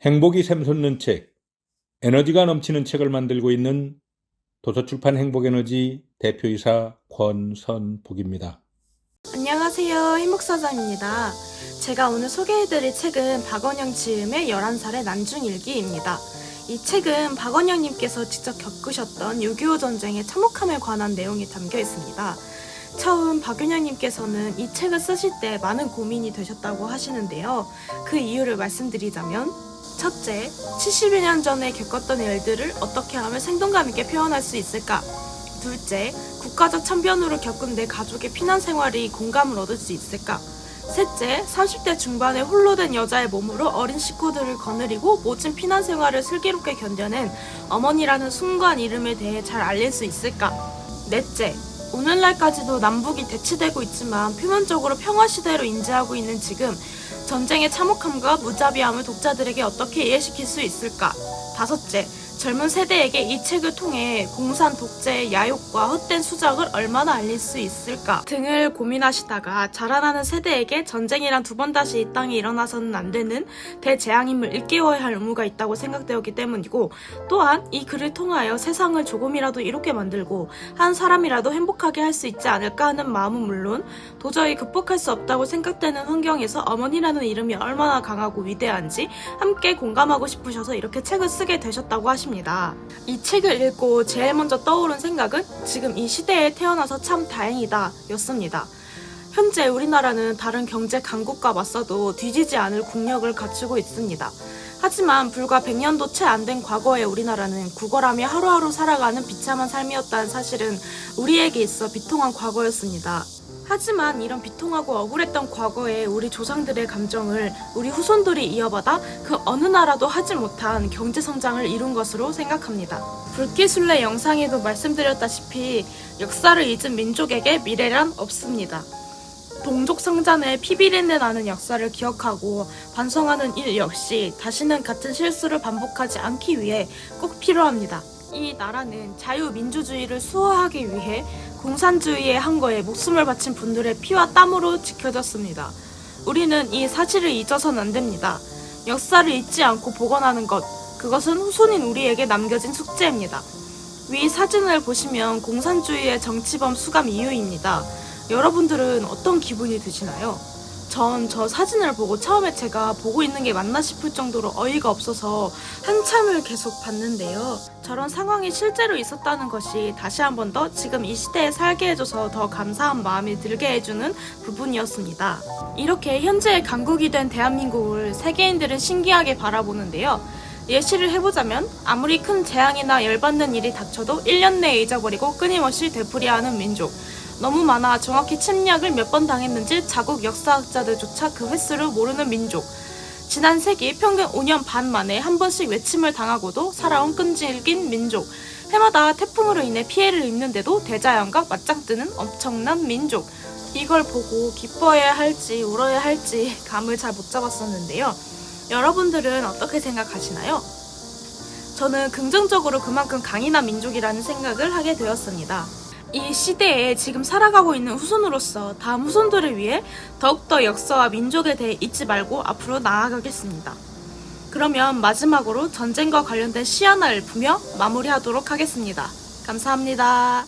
행복이 샘솟는 책, 에너지가 넘치는 책을 만들고 있는 도서출판 행복에너지 대표이사 권선복입니다. 안녕하세요. 행복사장입니다. 제가 오늘 소개해드릴 책은 박원영 지음의 11살의 난중일기입니다. 이 책은 박원영님께서 직접 겪으셨던 6.25 전쟁의 참혹함에 관한 내용이 담겨 있습니다. 처음 박원영님께서는 이 책을 쓰실 때 많은 고민이 되셨다고 하시는데요. 그 이유를 말씀드리자면, 첫째, 70여 년 전에 겪었던 일들을 어떻게 하면 생동감 있게 표현할 수 있을까? 둘째, 국가적 참변으로 겪은 내 가족의 피난 생활이 공감을 얻을 수 있을까? 셋째, 30대 중반에 홀로 된 여자의 몸으로 어린 식구들을 거느리고 모진 피난 생활을 슬기롭게 견뎌낸 어머니라는 숭고한 이름에 대해 잘 알릴 수 있을까? 넷째, 오늘날까지도 남북이 대치되고 있지만 표면적으로 평화시대로 인지하고 있는 지금 전쟁의 참혹함과 무자비함을 독자들에게 어떻게 이해시킬 수 있을까? 다섯째, 젊은 세대에게 이 책을 통해 공산 독재의 야욕과 헛된 수작을 얼마나 알릴 수 있을까 등을 고민하시다가 자라나는 세대에게 전쟁이란 두 번 다시 이 땅에 일어나서는 안 되는 대재앙임을 일깨워야 할 의무가 있다고 생각되었기 때문이고, 또한 이 글을 통하여 세상을 조금이라도 이롭게 만들고 한 사람이라도 행복하게 할 수 있지 않을까 하는 마음은 물론, 도저히 극복할 수 없다고 생각되는 환경에서 어머니라는 이름이 얼마나 강하고 위대한지 함께 공감하고 싶으셔서 이렇게 책을 쓰게 되셨다고 하십니다. 이 책을 읽고 제일 먼저 떠오른 생각은 지금 이 시대에 태어나서 참 다행이다 였습니다. 현재 우리나라는 다른 경제 강국과 맞서도 뒤지지 않을 국력을 갖추고 있습니다. 하지만 불과 100년도 채 안 된 과거의 우리나라는 구걸하며 하루하루 살아가는 비참한 삶이었다는 사실은 우리에게 있어 비통한 과거였습니다. 하지만 이런 비통하고 억울했던 과거에 우리 조상들의 감정을 우리 후손들이 이어받아 그 어느 나라도 하지 못한 경제성장을 이룬 것으로 생각합니다. 불기술래 영상에도 말씀드렸다시피 역사를 잊은 민족에게 미래란 없습니다. 동족성장의 피비린내 나는 역사를 기억하고 반성하는 일 역시 다시는 같은 실수를 반복하지 않기 위해 꼭 필요합니다. 이 나라는 자유민주주의를 수호하기 위해 공산주의의 항거에 목숨을 바친 분들의 피와 땀으로 지켜졌습니다. 우리는 이 사실을 잊어서는 안 됩니다. 역사를 잊지 않고 복원하는 것, 그것은 후손인 우리에게 남겨진 숙제입니다. 위 사진을 보시면 공산주의의 정치범 수감 이유입니다. 여러분들은 어떤 기분이 드시나요? 전 저 사진을 보고 처음에 제가 보고 있는 게 맞나 싶을 정도로 어이가 없어서 한참을 계속 봤는데요. 저런 상황이 실제로 있었다는 것이 다시 한 번 더 지금 이 시대에 살게 해줘서 더 감사한 마음이 들게 해주는 부분이었습니다. 이렇게 현재의 강국이 된 대한민국을 세계인들은 신기하게 바라보는데요. 예시를 해보자면 아무리 큰 재앙이나 열받는 일이 닥쳐도 1년 내에 잊어버리고 끊임없이 되풀이하는 민족. 너무 많아 정확히 침략을 몇 번 당했는지 자국 역사학자들조차 그 횟수를 모르는 민족. 지난 세기 평균 5년 반 만에 한 번씩 외침을 당하고도 살아온 끈질긴 민족. 해마다 태풍으로 인해 피해를 입는데도 대자연과 맞짱뜨는 엄청난 민족. 이걸 보고 기뻐해야 할지 울어야 할지 감을 잘 못 잡았었는데요. 여러분들은 어떻게 생각하시나요? 저는 긍정적으로 그만큼 강인한 민족이라는 생각을 하게 되었습니다. 이 시대에 지금 살아가고 있는 후손으로서 다음 후손들을 위해 더욱더 역사와 민족에 대해 잊지 말고 앞으로 나아가겠습니다. 그러면 마지막으로 전쟁과 관련된 시 하나 읊으며 마무리하도록 하겠습니다. 감사합니다.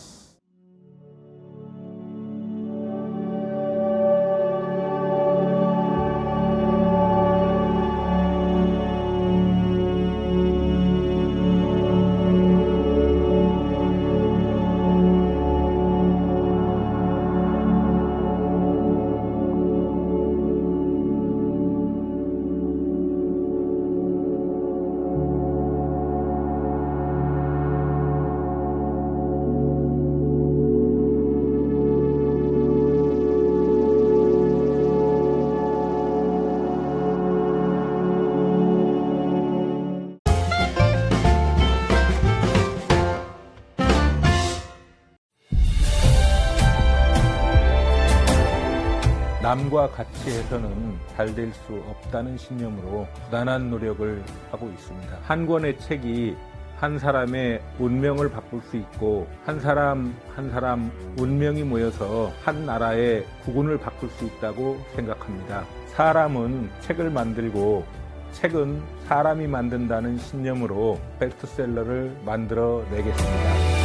남과 같이 해서는 잘 될 수 없다는 신념으로 부단한 노력을 하고 있습니다. 한 권의 책이 한 사람의 운명을 바꿀 수 있고 한 사람 한 사람 운명이 모여서 한 나라의 국운을 바꿀 수 있다고 생각합니다. 사람은 책을 만들고 책은 사람이 만든다는 신념으로 베스트셀러를 만들어 내겠습니다.